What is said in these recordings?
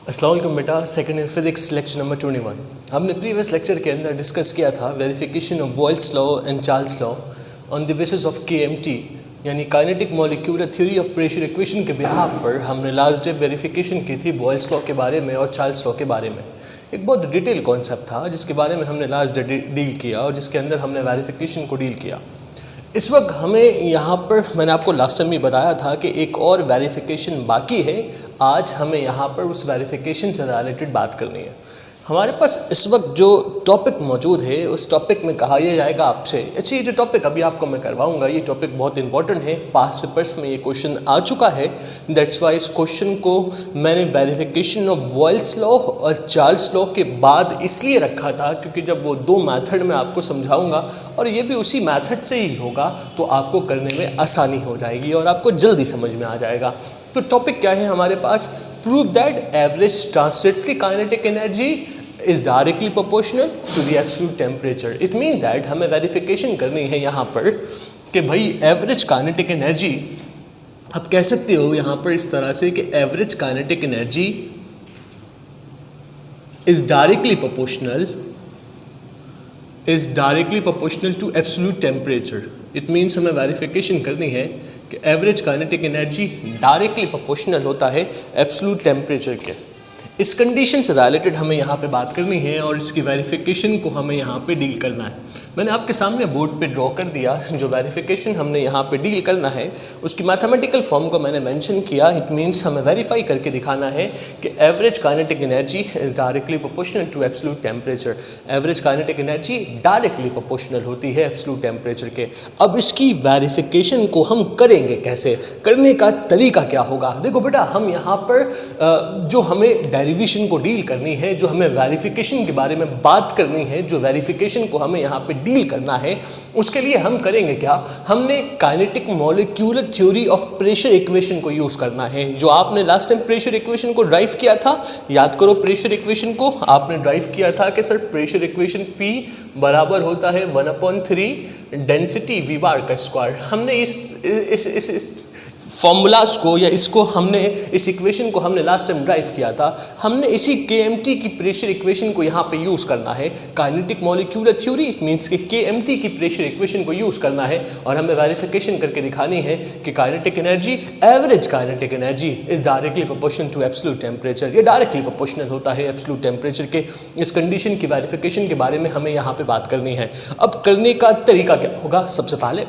अस्सलाम वालेकुम बेटा, second year physics lecture number 21। हमने प्रीवियस लेक्चर के अंदर डिस्कस किया था verification of Boyle's law and Charles law on the basis of KMT, यानी kinetic molecular theory of pressure equation के बिहाफ पर हमने लास्ट डे वेरिफिकेशन की थी बॉयल्स लॉ के बारे में और चार्ल्स लॉ के बारे में। एक बहुत डिटेल कॉन्सेप्ट था जिसके बारे में हमने लास्ट डे डील किया और जिसके अंदर हमने वेरिफिकेशन को डील किया। इस वक्त हमें यहाँ पर मैंने आपको लास्ट टाइम भी बताया था कि एक और वेरिफिकेशन बाकी है। आज हमें यहाँ पर उस वेरिफिकेशन से रिलेटेड बात करनी है। हमारे पास इस वक्त जो टॉपिक मौजूद है उस टॉपिक में कहा यह जाएगा आपसे, अच्छा ये जो टॉपिक अभी आपको मैं करवाऊंगा ये टॉपिक बहुत इंपॉर्टेंट है, पास्ट पेपर्स में ये क्वेश्चन आ चुका है। दैट्स वाई इस क्वेश्चन को मैंने वेरिफिकेशन ऑफ बॉयल्स लॉ और चार्ल्स लॉ के बाद इसलिए रखा था क्योंकि जब वो दो मेथड में आपको समझाऊंगा और ये भी उसी मेथड से ही होगा तो आपको करने में आसानी हो जाएगी और आपको जल्दी समझ में आ जाएगा। तो टॉपिक क्या है हमारे पास? Prove that average translatory kinetic energy is directly proportional to the absolute temperature. It means that हमें वेरिफिकेशन करनी है यहाँ पर कि भाई एवरेज काइनेटिक एनर्जी, आप कह सकते हो यहाँ पर इस तरह से कि average kinetic energy is directly proportional to absolute temperature. It means हमें वेरिफिकेशन करनी है कि average kinetic energy directly proportional होता है एब्सोल्यूट टेम्परेचर के। इस कंडीशन से रिलेटेड हमें यहाँ पे बात करनी है और इसकी वेरिफिकेशन को हमें यहाँ पे डील करना है। मैंने आपके सामने बोर्ड पे ड्रॉ कर दिया जो वेरिफिकेशन हमने यहाँ पे डील करना है उसकी मैथमेटिकल फॉर्म को मैंने मेंशन किया। इट मींस हमें वेरीफाई करके दिखाना है कि average kinetic energy is directly proportional to absolute temperature. Average kinetic energy directly proportional होती है एब्सोल्यूट टेम्परेचर के। अब इसकी वेरिफिकेशन को हम करेंगे कैसे, करने का तरीका क्या होगा? देखो बेटा, हम यहाँ पर जो हमें डेरिवेशन को डील करनी है, जो हमें वेरिफिकेशन के बारे में बात करनी है, जो वेरिफिकेशन को हमें यहाँ पे डील करना है, उसके लिए हम करेंगे क्या? हमने kinetic molecular theory of pressure equation को यूज करना है। जो आपने लास्ट टाइम प्रेशर इक्वेशन को ड्राइव किया था, याद करो प्रेशर इक्वेशन को आपने ड्राइव किया था कि सर प्रेशर इक्वेशन P बराबर होता है 1/3 डेंसिटी V बार का स्क्वायर। हमने इस फॉर्मूलाज को या इसको हमने इस इक्वेशन को हमने लास्ट टाइम ड्राइव किया था। हमने इसी केएमटी की प्रेशर इक्वेशन को यहाँ पे यूज़ करना है, kinetic molecular theory. It means कि केएमटी की प्रेशर इक्वेशन को यूज़ करना है और हमें वेरिफिकेशन करके दिखानी है कि kinetic energy, average kinetic energy is directly proportional to absolute temperature. ये डायरेक्टली प्रोपोर्शनल होता है एब्सोल्यूट टेम्परेचर के। इस कंडीशन की वेरिफिकेशन के बारे में हमें यहाँ पर बात करनी है। अब करने का तरीका क्या होगा? सबसे पहले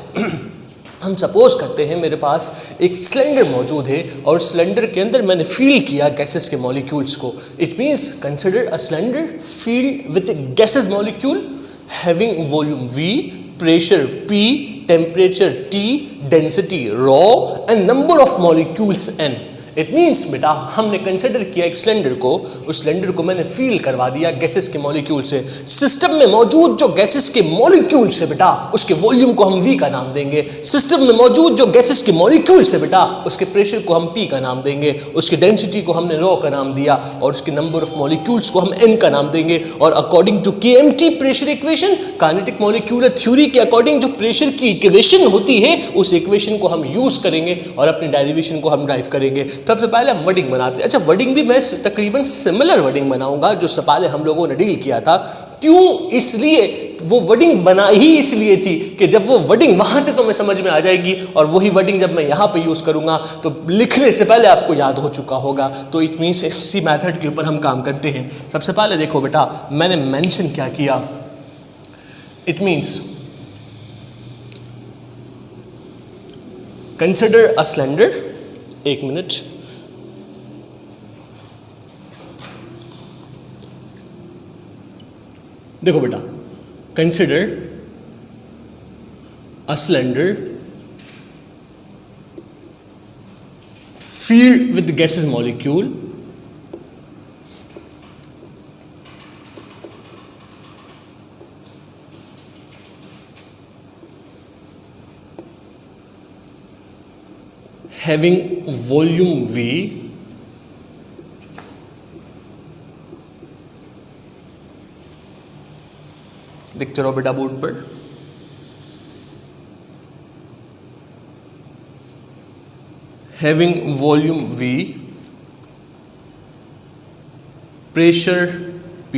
हम सपोज करते हैं मेरे पास एक सिलेंडर मौजूद है और सिलेंडर के अंदर मैंने फील किया गैसेस के मॉलिक्यूल्स को। It means consider a cylinder filled with gases molecule having volume V, pressure P, temperature T, density ρ and number of molecules N। It means बेटा हमने कंसिडर किया एक सिलेंडर को, उस सिलेंडर को मैंने फील करवा दिया गैसेस के मॉलिक्यूल से। सिस्टम में मौजूद जो गैसेस के मॉलिक्यूल्स है बेटा उसके वॉल्यूम को हम V का नाम देंगे। सिस्टम में मौजूद जो गैसेस के मॉलिक्यूल्स है बेटा उसके प्रेशर को हम P का नाम देंगे। उसकी डेंसिटी को हमने ρ का नाम दिया और उसके नंबर ऑफ मॉलिक्यूल्स को हम N का नाम देंगे। और according to KMT pressure equation, kinetic molecular theory के अकॉर्डिंग जो प्रेशर की इक्वेशन होती है उस इक्वेशन को हम यूज करेंगे और अपनी डेरिवेशन को हम ड्राइव करेंगे। सबसे पहले हम वर्डिंग बनाते हैं। अच्छा, वर्डिंग भी मैं तकरीबन सिमिलर वर्डिंग बनाऊंगा जो से पहले हम लोगों ने डील किया था। क्यों? इसलिए वो वर्डिंग बना ही इसलिए थी कि जब वो वर्डिंग वहां से तो मैं समझ में आ जाएगी और वही वर्डिंग जब मैं यहाँ पे यूज करूंगा तो लिखने से पहले आपको याद हो चुका होगा। तो इट मींस इसी मेथड के ऊपर हम काम करते हैं। सबसे पहले देखो बेटा मैंने मेंशन क्या किया। It means consider a cylinder, एक मिनट, देखो बेटा consider a cylinder filled with gases molecule having volume V लिखते रहो बेटा बोर्ड पर। having volume V pressure P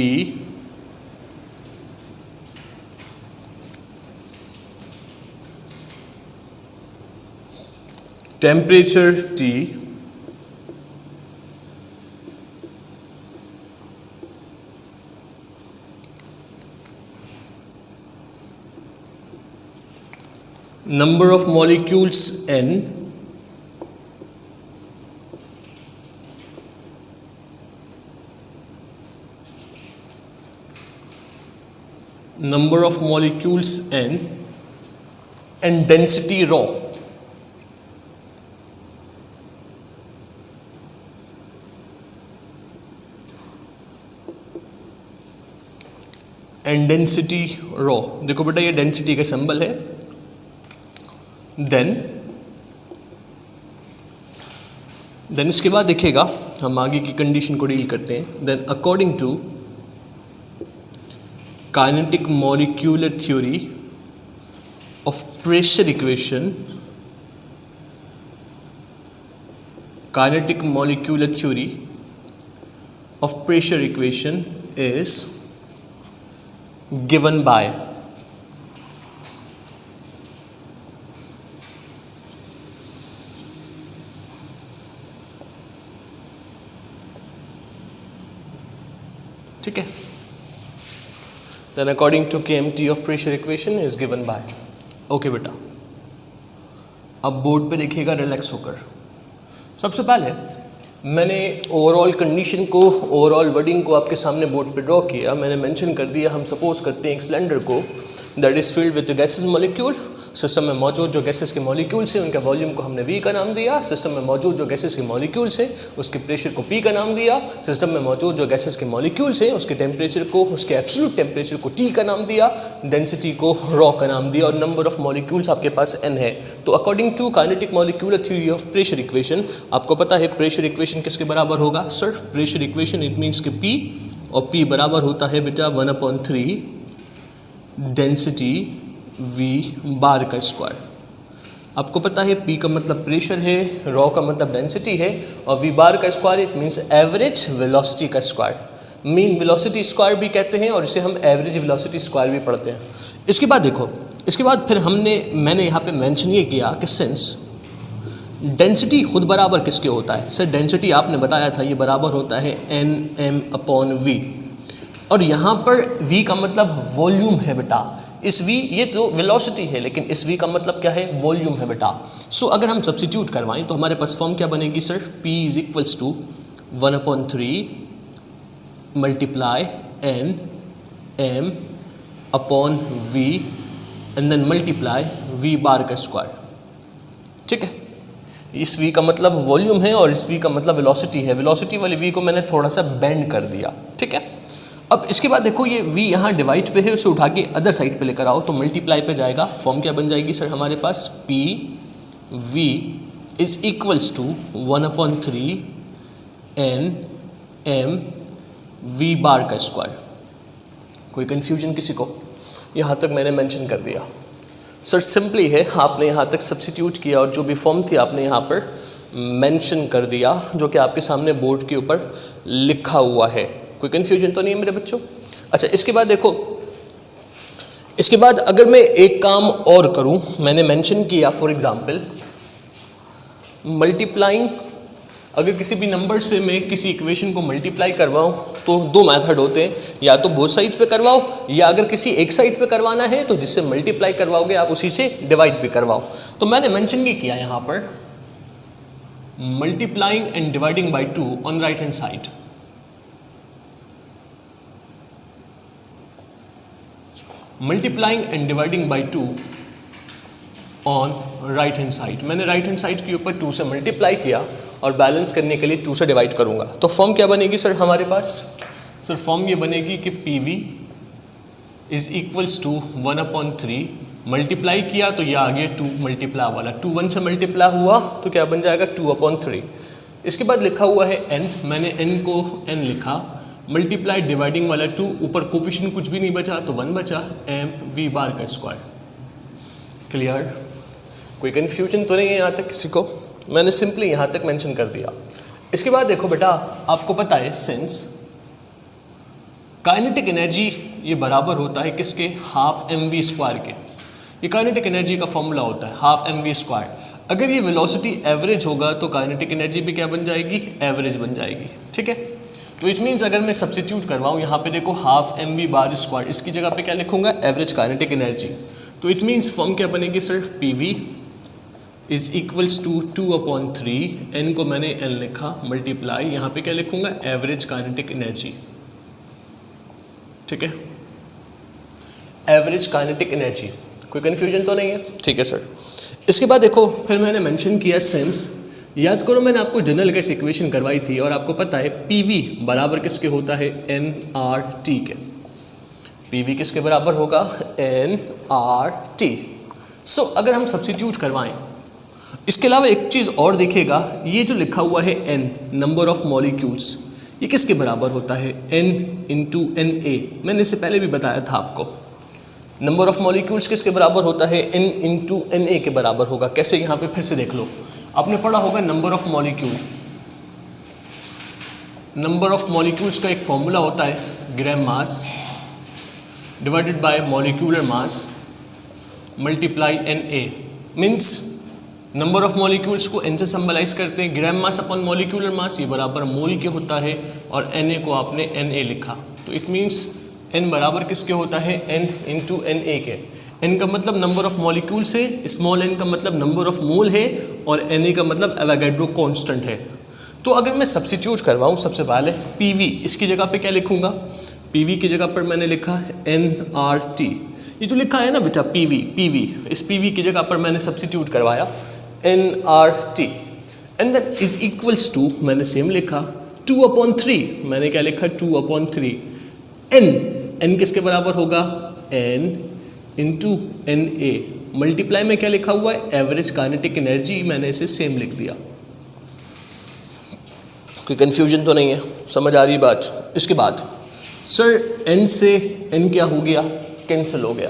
temperature T number of molecules N number of molecules N and density rho. And density rho, देखो बेटा ये density का symbol है। Then इसके बाद देखिएगा हम आगे की कंडीशन को डील करते हैं। Then according to kinetic molecular theory of pressure equation, kinetic molecular theory of pressure equation is given by ठीक है। then according to KMT of pressure equation is given by okay बेटा, अब board पे लिखिएगा relax होकर। सबसे पहले मैंने ओवरऑल कंडीशन को, ओवरऑल वर्डिंग को आपके सामने बोर्ड पे ड्रॉ किया। मैंने मेंशन कर दिया, हम सपोज करते हैं एक सिलेंडर को that is filled with gases molecule. System में मौजूद जो गैसेस के मॉलिक्यूल्स हैं उनके वॉल्यूम को हमने V का नाम दिया। सिस्टम में मौजूद जो गैसेस के मॉलिक्यूल्स हैं उसके प्रेशर को P का नाम दिया। सिस्टम में मौजूद जो गैसेस के मॉलिक्यूल्स हैं उसके टेम्परेचर को, उसके एब्सोल्यूट टेम्परेचर को T का नाम दिया, डेंसिटी को रॉ का नाम दिया और नंबर ऑफ मॉलिक्यूल्स आपके पास N है। तो according to kinetic molecular theory of pressure equation, आपको पता है प्रेशर इक्वेशन किसके बराबर होगा sir? Pressure equation it means कि P, और P बराबर होता है बेटा 1/3 डेंसिटी V बार का स्क्वायर। आपको पता है P का मतलब प्रेशर है, रॉ का मतलब डेंसिटी है, और V बार का square it means average velocity का स्क्वायर, मीन वेलोसिटी स्क्वायर भी कहते हैं और इसे हम एवरेज वेलोसिटी स्क्वायर भी पढ़ते हैं। इसके बाद देखो, इसके बाद फिर मैंने यहाँ पे मेंशन ये किया कि सिंस डेंसिटी खुद बराबर किसके होता है सर? डेंसिटी आपने बताया था ये बराबर होता है NM/V, और यहाँ पर V का मतलब वॉल्यूम है बेटा। इस V, ये तो वेलोसिटी है लेकिन इस V का मतलब क्या है? वॉल्यूम है बेटा। सो अगर हम सब्स्टिट्यूट करवाएं तो हमारे पास फॉर्म क्या बनेगी sir? P is equals to 1/3 multiply NM upon V and then multiply V bar का स्क्वायर। ठीक है, इस V का मतलब वॉल्यूम है और इस V का मतलब वेलोसिटी है। वेलोसिटी वाली V को मैंने थोड़ा सा बेंड कर दिया। ठीक है, अब इसके बाद देखो ये V यहाँ डिवाइड पे है, उसे उठा के अदर साइड पे लेकर आओ तो मल्टीप्लाई पे जाएगा। फॉर्म क्या बन जाएगी सर हमारे पास? P V is equals to 1/3 NM V bar का स्क्वायर। कोई कंफ्यूजन किसी को? यहाँ तक मैंने मेंशन कर दिया सर, सिंपली है, आपने यहाँ तक सब्स्टिट्यूट किया और जो भी फॉर्म थी आपने यहाँ पर मेंशन कर दिया, जो कि आपके सामने बोर्ड के ऊपर लिखा हुआ है। कोई कन्फ्यूजन तो नहीं है मेरे बच्चों? अच्छा, इसके बाद देखो, इसके बाद अगर मैं एक काम और करूं, मैंने मेंशन किया फॉर एग्जांपल मल्टीप्लाइंग, अगर किसी भी नंबर से मैं किसी इक्वेशन को मल्टीप्लाई करवाऊं तो दो मेथड होते हैं, या तो बोथ साइड पे करवाओ या अगर किसी एक साइड पे करवाना है तो जिससे मल्टीप्लाई करवाओगे आप उसी से डिवाइड भी करवाओ। तो मैंने मेंशन भी किया यहाँ पर multiplying and dividing by 2 on right hand side. Multiplying and dividing by 2 on right hand side. मैंने राइट हैंड साइड के ऊपर 2 से मल्टीप्लाई किया और बैलेंस करने के लिए 2 से डिवाइड करूंगा। तो फॉर्म क्या बनेगी सर हमारे पास? सर फॉर्म ये बनेगी कि PV is equals to 1/3, multiply किया तो ये आ गया 2 मल्टीप्लाई वाला, 2 1 से मल्टीप्लाई हुआ तो क्या बन जाएगा 2/3। इसके बाद लिखा हुआ है n, मैंने n को n लिखा, मल्टीप्लाई डिवाइडिंग वाला 2, ऊपर कोफिशिएंट कुछ भी नहीं बचा तो 1 बचा, MV बार का स्क्वायर। क्लियर? कोई कन्फ्यूजन तो नहीं है यहाँ तक किसी को? मैंने सिंपली यहाँ तक मेंशन कर दिया। इसके बाद देखो बेटा, आपको पता है सिंस काइनेटिक एनर्जी ये बराबर होता है किसके, हाफ mv² के। ये काइनेटिक एनर्जी का फॉर्मूला होता है हाफ mv²। अगर ये वेलोसिटी एवरेज होगा तो काइनेटिक एनर्जी भी क्या बन जाएगी, एवरेज बन जाएगी। ठीक है, तो इट मीन्स अगर मैं सब्स्टिट्यूट करवाऊँ यहाँ पे देखो हाफ mv², इसकी जगह पे क्या लिखूंगा, एवरेज काइनेटिक एनर्जी। तो इट मीन्स फॉर्म क्या बनेगी sir, PV is equals to 2/3, n को मैंने n लिखा, मल्टीप्लाई यहाँ पे क्या लिखूंगा, एवरेज काइनेटिक एनर्जी। ठीक है, एवरेज काइनेटिक एनर्जी। कोई कन्फ्यूजन तो नहीं है, ठीक है सर। इसके बाद देखो फिर मैंने मेंशन किया सेंस। याद करो मैंने आपको जनरल गैस इक्वेशन करवाई थी और आपको पता है PV बराबर किसके होता है, nRT के। PV किसके बराबर होगा, nRT। सो अगर हम सब्स्टिट्यूट करवाएं, इसके अलावा एक चीज़ और दिखेगा, ये जो लिखा हुआ है n, नंबर ऑफ मॉलिक्यूल्स, ये किसके बराबर होता है, n इंटू Na। मैंने इससे पहले भी बताया था आपको, नंबर ऑफ मॉलिक्यूल्स किसके बराबर होता है, n इंटू Na के बराबर होगा। कैसे, यहाँ पे फिर से देख लो, आपने पढ़ा होगा number of molecule. Number of molecules का एक फॉर्मूला होता है gram mass divided by molecular mass multiply Na। Means number of molecules को n से सिंबलाइज करते हैं, ग्राम मास अपॉन मॉलिक्यूलर मास, ये बराबर मोल के होता है, और Na को आपने Na लिखा। तो इट मीन्स n बराबर किसके होता है, n इंटू Na के। n का मतलब नंबर ऑफ मॉलिक्यूल्स है, स्मॉल n का मतलब नंबर ऑफ मोल है, और Na का मतलब एवोगैड्रो कांस्टेंट है। तो अगर मैं सब्स्टिट्यूट करवाऊँ, सबसे पहले PV, इसकी जगह पे क्या लिखूंगा, PV की जगह पर मैंने लिखा nRT। ये जो लिखा है ना बेटा PV, इस PV की जगह पर मैंने सब्स्टिट्यूट करवाया nRT, and then is equals to, मैंने सेम लिखा 2/3, मैंने क्या लिखा 2/3। n किसके बराबर होगा, n इंटू Na, मल्टीप्लाई में क्या लिखा हुआ है, एवरेज काइनेटिक एनर्जी, मैंने इसे सेम लिख दिया। कोई कंफ्यूजन तो नहीं है, समझ आ रही बात। इसके बाद सर n से n क्या हो गया, कैंसिल हो गया।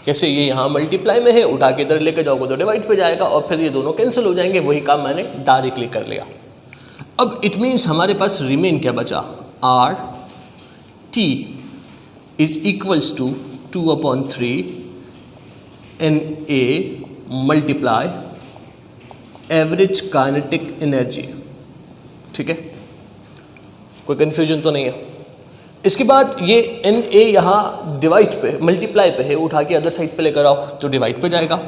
कैसे, ये यहाँ मल्टीप्लाई में है, उठा के इधर लेकर जाओगे तो डिवाइड पे जाएगा, और फिर ये दोनों कैंसिल हो जाएंगे। वही काम मैंने डायरेक्टली कर लिया। अब इट मीन्स हमारे पास रिमेन क्या बचा, RT is equals to 2/3 Na multiply average kinetic energy. ठीक है, कोई कंफ्यूजन तो नहीं है। इसके बाद ये Na यहाँ डिवाइड पे, मल्टीप्लाई पे है, उठा के अदर साइड पे लेकर आओ तो डिवाइड पे जाएगा,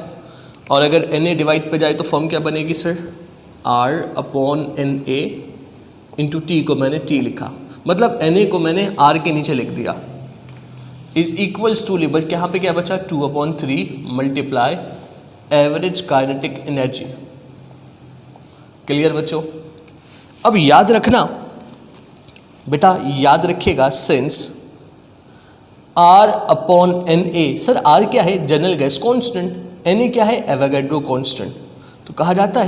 और अगर Na डिवाइड पे जाए तो फॉर्म क्या बनेगी सर, R/Na इंटू T को मैंने T लिखा, मतलब Na को मैंने R के नीचे लिख दिया, इज इक्वल्स टू लेबर, यहाँ पे क्या बचा 2/3 multiply average kinetic energy. Clear बच्चों। अब याद रखना बेटा, याद रखिएगा सेंस R/Na। सर R क्या है, जनरल गैस कांस्टेंट, Na क्या है, एवोगैड्रो कांस्टेंट। तो कहा जाता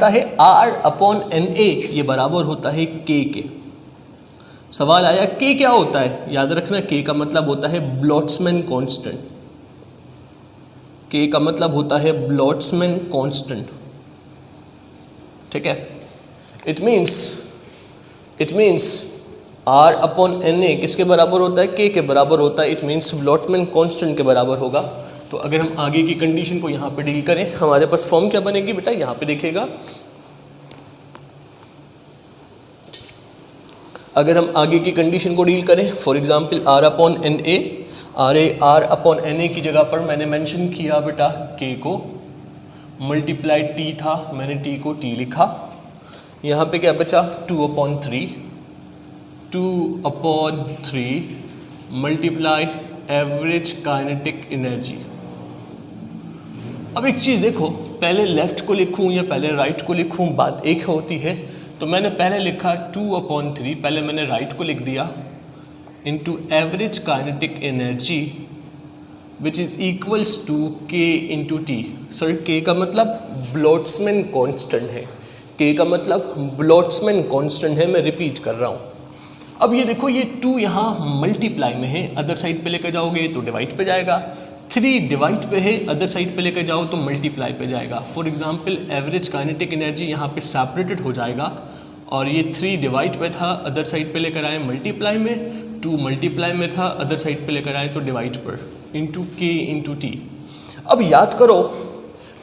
है R/Na ये बराबर होता है K के। सवाल आया K क्या होता है, याद रखना K का मतलब होता है बोल्ट्जमैन कांस्टेंट। K का मतलब होता है बोल्ट्जमैन कांस्टेंट। ठीक है, इट मीन्स R/Na किसके बराबर होता है, K के बराबर होता है। इट मीन्स बोल्ट्जमैन कांस्टेंट के बराबर होगा। तो अगर हम आगे की कंडीशन को यहाँ पे डील करें, हमारे पास फॉर्म क्या बनेगी बेटा, यहाँ पे देखिएगा। अगर हम आगे की कंडीशन को डील करें, फॉर एग्जांपल R/Na की जगह पर मैंने मेंशन किया बेटा K को, मल्टीप्लाई T था, मैंने T को T लिखा। यहाँ पे क्या बचा 2/3 मल्टीप्लाई एवरेज काइनेटिक एनर्जी। अब एक चीज़ देखो, पहले लेफ्ट को लिखूं या पहले राइट को लिखूं, बात एक होती है। तो मैंने पहले लिखा 2/3, पहले मैंने राइट को लिख दिया, into average kinetic energy which is equals to K into T। Sir K का मतलब बोल्ट्जमैन कांस्टेंट है, K का मतलब बोल्ट्जमैन कांस्टेंट है, मैं रिपीट कर रहा हूँ। अब ये देखो, ये 2 यहाँ मल्टीप्लाई में है, अदर साइड पे लेकर जाओगे तो डिवाइड पे जाएगा। 3 डिवाइड पे है, अदर साइड पे लेकर जाओ तो मल्टीप्लाई पे जाएगा। For example average kinetic energy यहाँ पे सेपरेटेड हो जाएगा और ये 3 डिवाइड पे था, अदर साइड पे लेकर आए मल्टीप्लाई में, 2 मल्टीप्लाई में था, अदर साइड पे लेकर आए तो डिवाइड पर, इंटू के इंटू टी। अब याद करो,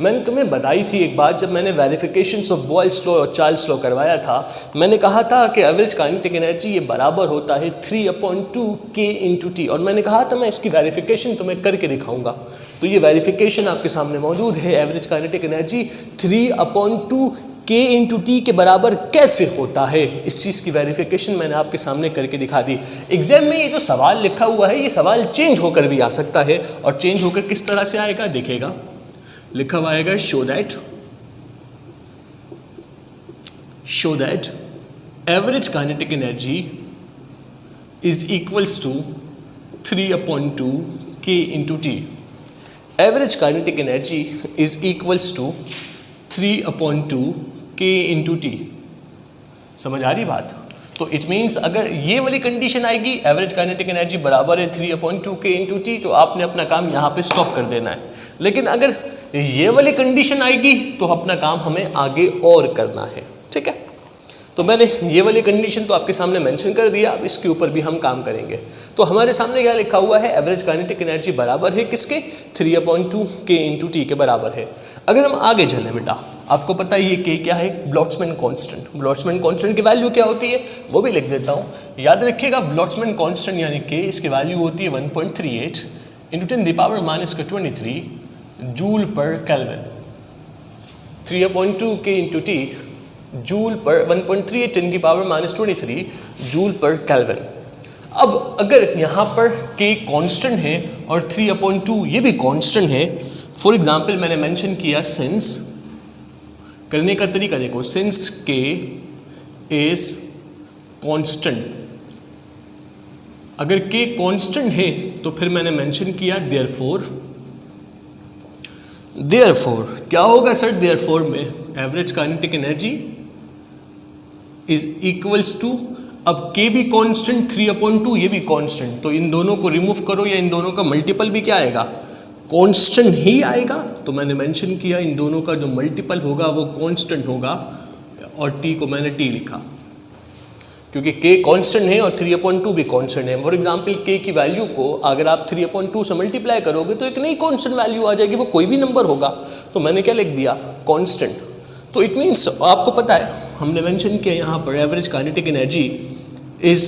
मैंने तुम्हें बताई थी एक बात, जब मैंने वेरिफिकेशंस ऑफ बॉयल्स लॉ और चार्ल्स लॉ करवाया था, मैंने कहा था कि एवरेज काइनेटिक एनर्जी ये बराबर होता है 3/2 के इंटू टी, और मैंने कहा था मैं इसकी वेरिफिकेशन तुम्हें करके दिखाऊंगा। तो ये वेरिफिकेशन आपके सामने मौजूद है। Average kinetic energy 3/2 K into T के बराबर कैसे होता है, इस चीज़ की वेरिफिकेशन मैंने आपके सामने करके दिखा दी। एग्जाम में ये जो सवाल लिखा हुआ है, ये सवाल चेंज होकर भी आ सकता है, और चेंज होकर किस तरह से आएगा देखिएगा। लिखा हुआ आएगा show that average kinetic energy is equals to 3/2 K into T. Average kinetic energy is equals to 3/2 K into T. समझ आ रही बात? तो इट मीन्स अगर ये वाली कंडीशन आएगी, एवरेज काइनेटिक एनर्जी बराबर है 3/2 के इंटू टी, तो आपने अपना काम यहाँ पे स्टॉप कर देना है। लेकिन अगर ये वाली कंडीशन आएगी तो अपना काम हमें आगे और करना है, ठीक है। तो मैंने ये वाली कंडीशन तो आपके सामने मेंशन कर दिया, अब इसके ऊपर भी हम काम करेंगे। तो हमारे सामने क्या लिखा हुआ है, एवरेज काइनेटिक एनर्जी बराबर है किसके, 3/2 के इंटू टी के बराबर है। अगर हम आगे चलें बेटा, आपको पता है ये के क्या है, बोल्ट्जमैन कांस्टेंट। बोल्ट्जमैन कांस्टेंट की वैल्यू क्या होती है वो भी लिख देता हूँ, याद रखिएगा। बोल्ट्जमैन कांस्टेंट यानी के, इसकी वैल्यू होती है 1.38 इंटू 10⁻⁻23 जूल पर kelvin. 3/2 K into T joule पर 1.38 10⁻⁻23 जूल पर केल्विन। अब अगर यहाँ पर के कांस्टेंट है और 3/2 ये भी कांस्टेंट है, फॉर एग्जांपल मैंने मेंशन किया सिंस, करने का तरीका देखो, सिंस के इज कांस्टेंट। अगर के कांस्टेंट है तो फिर मैंने मेंशन किया देयरफॉर क्या होगा सर, देयरफॉर में average kinetic energy is equals to, अब के भी कांस्टेंट 3/2 ये भी कांस्टेंट, तो इन दोनों को रिमूव करो या इन दोनों का मल्टीपल भी क्या आएगा, कांस्टेंट ही आएगा। तो मैंने मेंशन किया इन दोनों का जो मल्टीपल होगा वो कांस्टेंट होगा, और टी को मैंने टी लिखा क्योंकि के कांस्टेंट है और 3/2 भी कांस्टेंट है। फॉर एग्जांपल के की वैल्यू को अगर आप 3/2 से मल्टीप्लाई करोगे तो एक नई कांस्टेंट वैल्यू आ जाएगी, वो कोई भी नंबर होगा। तो मैंने क्या लिख दिया, कांस्टेंट। तो इट मीन्स आपको पता है हमने मेंशन किया यहाँ पर एवरेज काइनेटिक एनर्जी इज,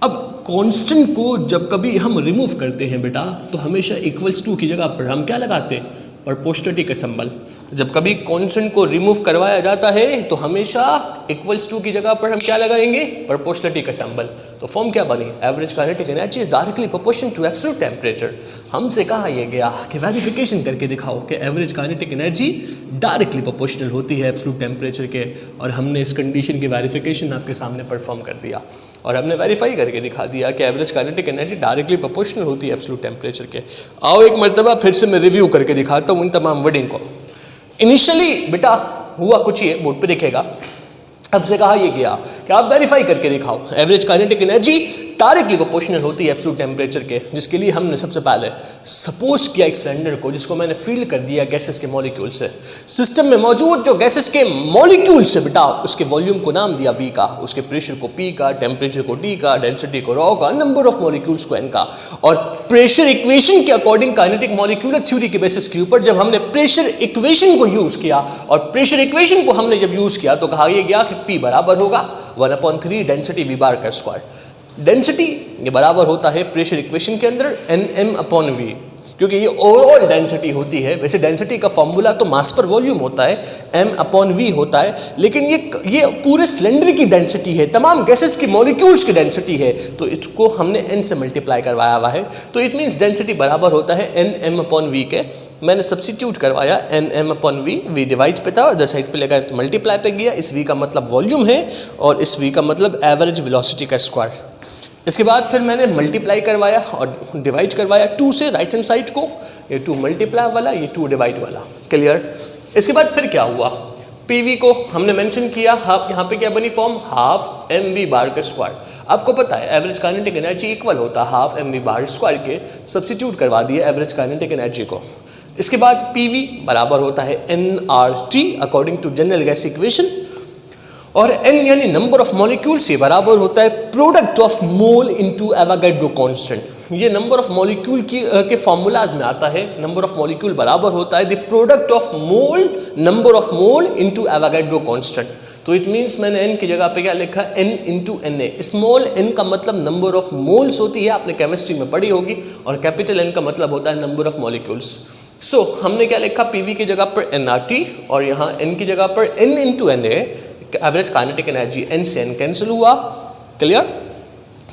अब कांस्टेंट को जब कभी हम रिमूव करते हैं बेटा तो हमेशा इक्वल्स टू की जगह पर हम क्या लगाते हैं, प्रोपोर्शनलिटी का सिंबल। जब कभी कांस्टेंट को रिमूव करवाया जाता है तो हमेशा इक्वल्स टू की जगह पर हम क्या लगाएंगे, प्रोपोर्शनलिटी का सिंबल। तो फॉर्म क्या बनी, average kinetic energy is directly proportional to absolute temperature. हमसे कहा यह गया कि वेरिफिकेशन करके दिखाओ कि average kinetic energy directly proportional होती है एब्सोल्यूट टेम्परेचर के, और हमने इस कंडीशन की वेरिफिकेशन आपके सामने परफॉर्म कर दिया और हमने वेरीफाई करके दिखा दिया कि average kinetic energy directly proportional होती है एब्सोल्यूट टेम्परेचर के। आओ एक मरतबा फिर से मैं रिव्यू करके दिखाता हूँ उन तमाम वर्डिंग को। इनिशियली बेटा हुआ कुछ ये, बोर्ड पे देखेगा, अब से कहा यह गया कि आप वेरीफाई करके दिखाओ average kinetic energy directly proportional होती है एब्सोल्यूट टेम्परेचर के, जिसके लिए हमने सबसे पहले सपोज किया एक सिलेंडर को, जिसको मैंने फील्ड कर दिया गैसेस के मॉलिक्यूल से। सिस्टम में मौजूद जो गैसेस के मॉलिक्यूल से बेटा उसके वॉल्यूम को नाम दिया V का, उसके प्रेशर को P का, टेम्परेचर को T का, डेंसिटी को ρ का, नंबर ऑफ मॉलिक्यूल्स को N का, और प्रेशर इक्वेशन के अकॉर्डिंग काइनेटिक मॉलिक्यूलर थ्योरी के बेसिस के ऊपर जब हमने प्रेशर इक्वेशन को यूज किया, और प्रेशर इक्वेशन को हमने जब यूज किया तो कहा यह गया कि P बराबर होगा 1/3 डेंसिटी V बार का स्क्वायर। डेंसिटी ये बराबर होता है प्रेशर इक्वेशन के अंदर Nm/V, क्योंकि ये ओवरऑल डेंसिटी होती है। वैसे डेंसिटी का फॉर्मूला तो मास पर वॉल्यूम होता है, M/V होता है, लेकिन ये पूरे सिलेंडर की डेंसिटी है, तमाम गैसेस की मॉलिक्यूल्स की डेंसिटी है, तो इसको हमने N से मल्टीप्लाई करवाया हुआ है। तो इट मीन्स डेंसिटी बराबर होता है Nm/V के। मैंने सब्सिट्यूट करवाया Nm/V, V डिवाइड पे था, अदर साइड पे लगाया तो मल्टीप्लाई पे गया। इस V का मतलब वॉल्यूम है और इस V का मतलब एवरेज वेलोसिटी का स्क्वायर। इसके बाद फिर मैंने मल्टीप्लाई करवाया और डिवाइड करवाया 2 से राइट हैंड साइड को, ये 2 मल्टीप्लाई वाला, ये 2 डिवाइड वाला। क्लियर? इसके बाद फिर क्या हुआ, PV को हमने मेंशन किया, हाफ, यहाँ पे क्या बनी फॉर्म, हाफ mv बार का स्क्वायर। आपको पता है एवरेज काइनेटिक एनर्जी इक्वल होता है हाफ mv बार स्क्वायर के, सब्सिट्यूट करवा दिया एवरेज काइनेटिक एनर्जी को। इसके बाद PV बराबर होता है nRT according to general gas equation, और n यानी नंबर ऑफ मॉलिक्यूल से बराबर होता है product of mole into Avogadro constant. ये नंबर ऑफ मॉलिक्यूल के फॉर्मूलाज में आता है। नंबर ऑफ मॉलिक्यूल बराबर होता है the product of mole number of mole into Avogadro constant. तो इट मीन्स मैंने n की जगह पे क्या लिखा, n into Na। Small n का मतलब नंबर ऑफ मोल्स होती है, आपने केमिस्ट्री में पढ़ी होगी, और कैपिटल N का मतलब होता है नंबर ऑफ मॉलिक्यूल्स। सो हमने क्या लिखा, PV की जगह पर nRT और यहाँ n की जगह पर n into Na। Average kinetic energy n से n कैंसिल हुआ, क्लियर।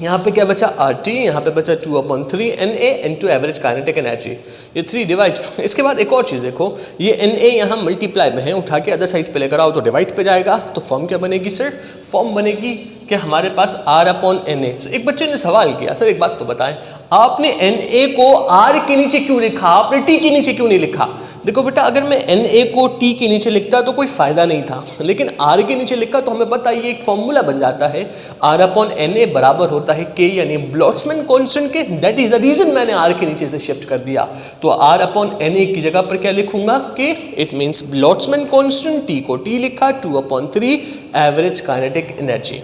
यहाँ पे क्या बचा, RT, यहाँ पे बचा 2/3 Na into average kinetic energy, ये 3 डिवाइड। इसके बाद एक और चीज़ देखो, ये Na यहाँ मल्टीप्लाई में है, उठा के अदर साइड पे लेकर आओ तो डिवाइड पे जाएगा, तो फॉर्म क्या बनेगी सर, फॉर्म बनेगी कि हमारे पास R/Na। एक बच्चे ने सवाल किया, सर एक बात तो बताएं, आपने Na को R के नीचे क्यों लिखा, आपने T के नीचे क्यों नहीं लिखा। देखो बेटा, अगर मैं Na को T के नीचे लिखता तो कोई फायदा नहीं था, लेकिन R के नीचे लिखा तो हमें पता ये एक फॉर्मूला बन जाता है, R/Na बराबर होता है K यानी बोल्ट्जमैन कांस्टेंट के। दैट इज द रीजन मैंने R के नीचे से शिफ्ट कर दिया। तो R/Na की जगह पर क्या लिखूंगा, K। It means Boltzmann constant, T को T लिखा, 2/3 एवरेज काइनेटिक एनर्जी।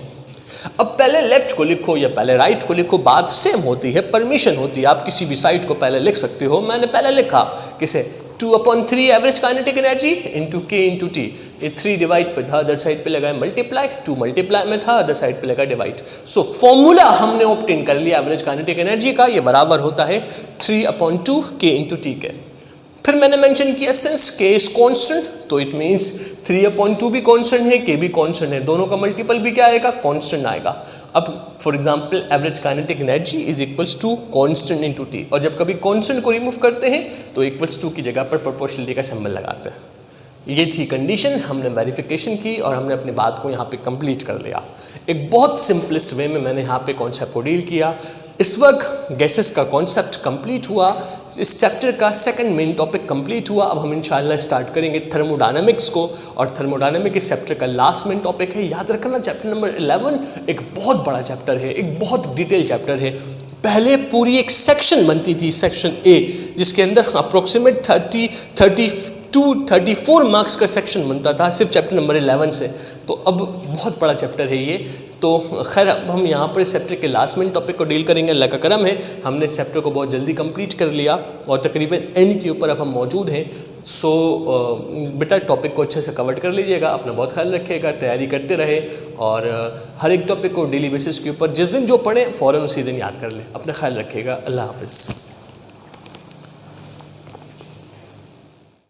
अब पहले लेफ्ट को लिखो या पहले राइट को लिखो, बात सेम होती है, परमिशन होती है, आप किसी भी साइड को पहले लिख सकते हो। मैंने पहले लिखा किसे, 2/3 average kinetic energy into K into T। ये 3 डिवाइड पे था, अदर साइड पे लगाए मल्टीप्लाई, 2 मल्टीप्लाई में था, अदर साइड पे लगा डिवाइड। सो फॉर्मूला हमने ऑब्टेन कर लिया एवरेज काइनेटिक एनर्जी का, ये बराबर होता है 3/2 K इंटू T के। फिर मैंने मेंशन किया सिंस K इज कांस्टेंट, तो इट मींस 3/2 भी कांस्टेंट है, K भी कांस्टेंट है, दोनों का मल्टीपल भी क्या आएगा, कांस्टेंट आएगा। अब for example average kinetic energy is equals to constant into T, और जब कभी कांस्टेंट को रिमूव करते हैं तो इक्वल्स टू की जगह पर प्रोपोर्शनलिटी का सिंबल लगाते हैं। ये थी कंडीशन, हमने वेरिफिकेशन की और हमने अपनी बात को यहाँ पे कंप्लीट कर लिया। एक बहुत सिंपलेस्ट वे में मैंने यहाँ पे कॉन्सेप्ट को डील किया। इस वक्त गैसेस का कॉन्सेप्ट कंप्लीट हुआ, इस चैप्टर का सेकंड मेन टॉपिक कंप्लीट हुआ। अब हम इंशाल्लाह स्टार्ट करेंगे थर्मोडायनामिक्स को, और थर्मोडायनामिक इस चैप्टर का लास्ट मेन टॉपिक है। याद रखना चैप्टर नंबर 11 एक बहुत बड़ा चैप्टर है, एक बहुत डिटेल चैप्टर है। पहले पूरी एक सेक्शन बनती थी, सेक्शन A, जिसके अंदर अप्रोक्सीमेट 34 मार्क्स का सेक्शन बनता था सिर्फ चैप्टर नंबर 11 से। तो अब बहुत बड़ा चैप्टर है ये। तो खैर अब हम यहाँ पर इस चैप्टर के लास्ट में टॉपिक को डील करेंगे। अल्लाह का करम है, हमने इस चैप्टर को बहुत जल्दी कंप्लीट कर लिया और तकरीबन एंड के ऊपर अब हम मौजूद हैं। सो बेटा टॉपिक को अच्छे से कवर कर लीजिएगा, अपना बहुत ख्याल रखिएगा, तैयारी करते रहे और हर एक टॉपिक को डेली बेसिस के ऊपर जिस दिन जो पढ़ें फ़ौरन उसी दिन याद कर लें। अपना ख्याल रखिएगा, अल्लाह हाफ़िज़।